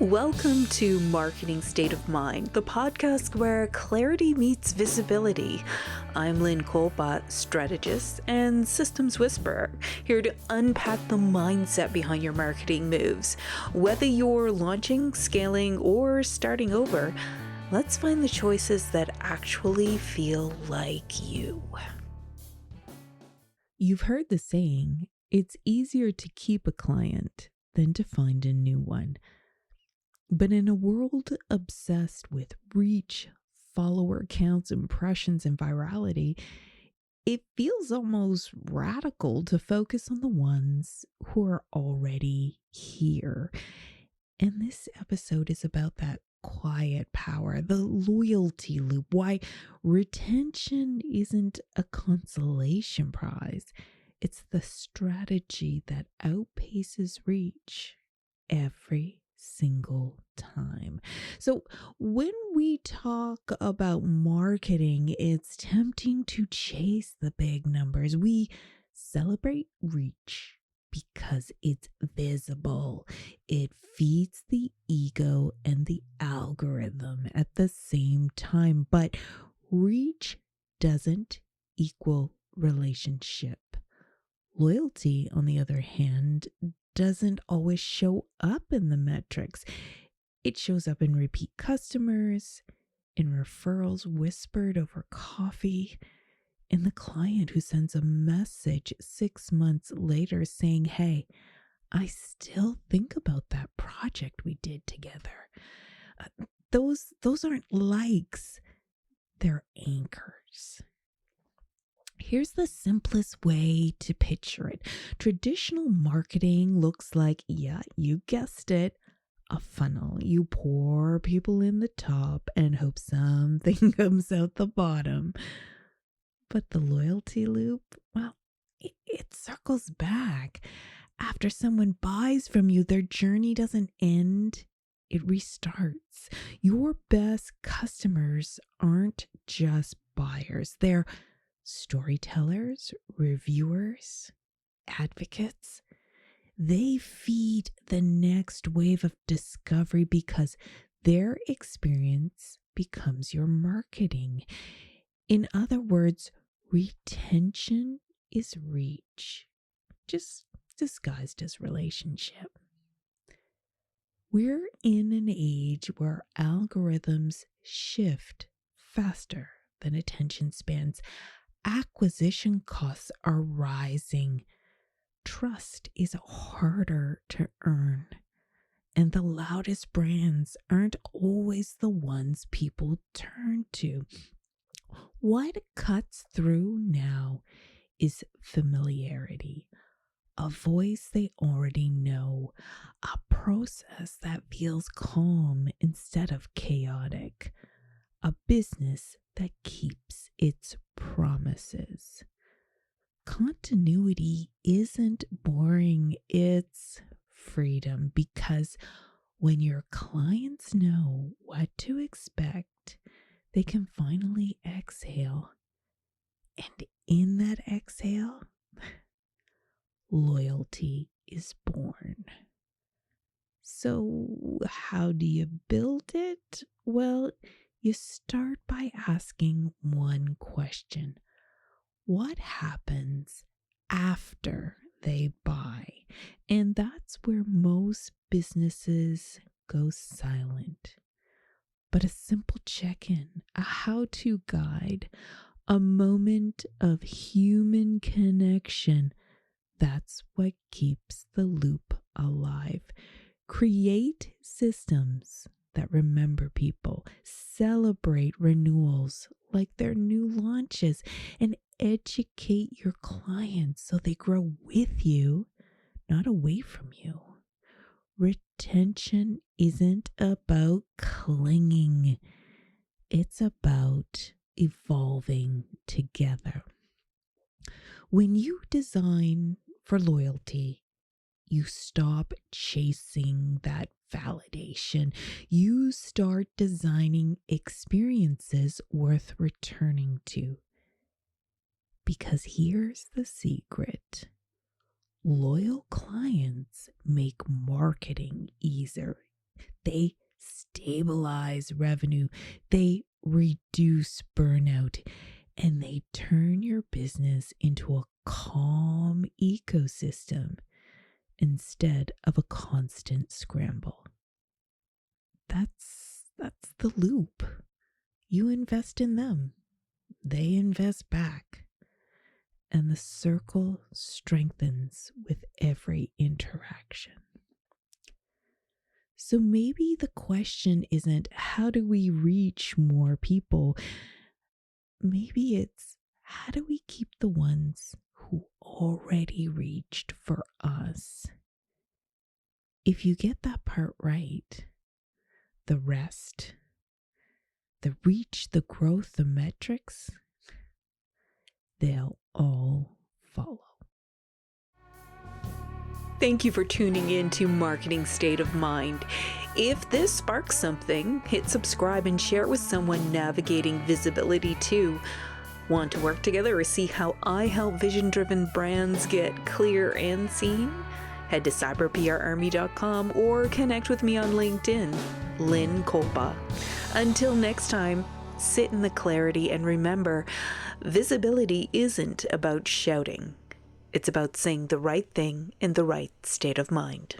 Welcome to Marketing State of Mind, the podcast where clarity meets visibility. I'm Lynn, strategist and systems whisperer, here to unpack the mindset behind your marketing moves. Whether you're launching, scaling, or starting over, let's find the choices that actually feel like you. You've heard the saying, it's easier to keep a client than to find a new one. But in a world obsessed with reach, follower counts, impressions, and virality, it feels almost radical to focus on the ones who are already here. And this episode is about that quiet power, the loyalty loop, why retention isn't a consolation prize. It's the strategy that outpaces reach every single time. So when we talk about marketing, it's tempting to chase the big numbers. We celebrate reach because it's visible. It feeds the ego and the algorithm at the same time. But reach doesn't equal relationship. Loyalty, on the other hand, doesn't always show up in the metrics. It shows up in repeat customers, in referrals whispered over coffee, in the client who sends a message 6 months later saying, "Hey, I still think about that project we did together." Those aren't likes, they're anchors. Here's the simplest way to picture it. Traditional marketing looks like, yeah, you guessed it, a funnel. You pour people in the top and hope something comes out the bottom. But the loyalty loop, well, it circles back. After someone buys from you, their journey doesn't end, it restarts. Your best customers aren't just buyers, they're storytellers, reviewers, advocates. They feed the next wave of discovery because their experience becomes your marketing. In other words, retention is reach, just disguised as relationship. We're in an age where algorithms shift faster than attention spans. Acquisition costs are rising. Trust is harder to earn. And the loudest brands aren't always the ones people turn to. What cuts through now is familiarity, a voice they already know, a process that feels calm instead of chaotic, a business that keeps its promises. Continuity isn't boring, it's freedom, because when your clients know what to expect, they can finally exhale. And in that exhale, loyalty is born. So, how do you build it? Well, you start by asking one question. What happens after they buy? And that's where most businesses go silent. But a simple check-in, a how-to guide, a moment of human connection, that's what keeps the loop alive. Create systems that remember people, celebrate renewals like they're new launches, and educate your clients so they grow with you, not away from you. Retention isn't about clinging. It's about evolving together. When you design for loyalty, you stop chasing that validation. You start designing experiences worth returning to. Because here's the secret. Loyal clients make marketing easier, They stabilize revenue, they reduce burnout, and they turn your business into a calm ecosystem instead of a constant scramble. That's the loop. You invest in them, they invest back, and the circle strengthens with every interaction. So maybe the question isn't how do we reach more people? Maybe it's how do we keep the ones who already reached for us? If you get that part right, the rest, the reach, the growth, the metrics, they'll all follow. Thank you for tuning in to Marketing State of Mind. If this sparks something, hit subscribe and share it with someone navigating visibility too. Want to work together or see how I help vision-driven brands get clear and seen? Head to cyberprarmy.com or connect with me on LinkedIn, Lynn Kolpa. Until next time, sit in the clarity and remember, visibility isn't about shouting. It's about saying the right thing in the right state of mind.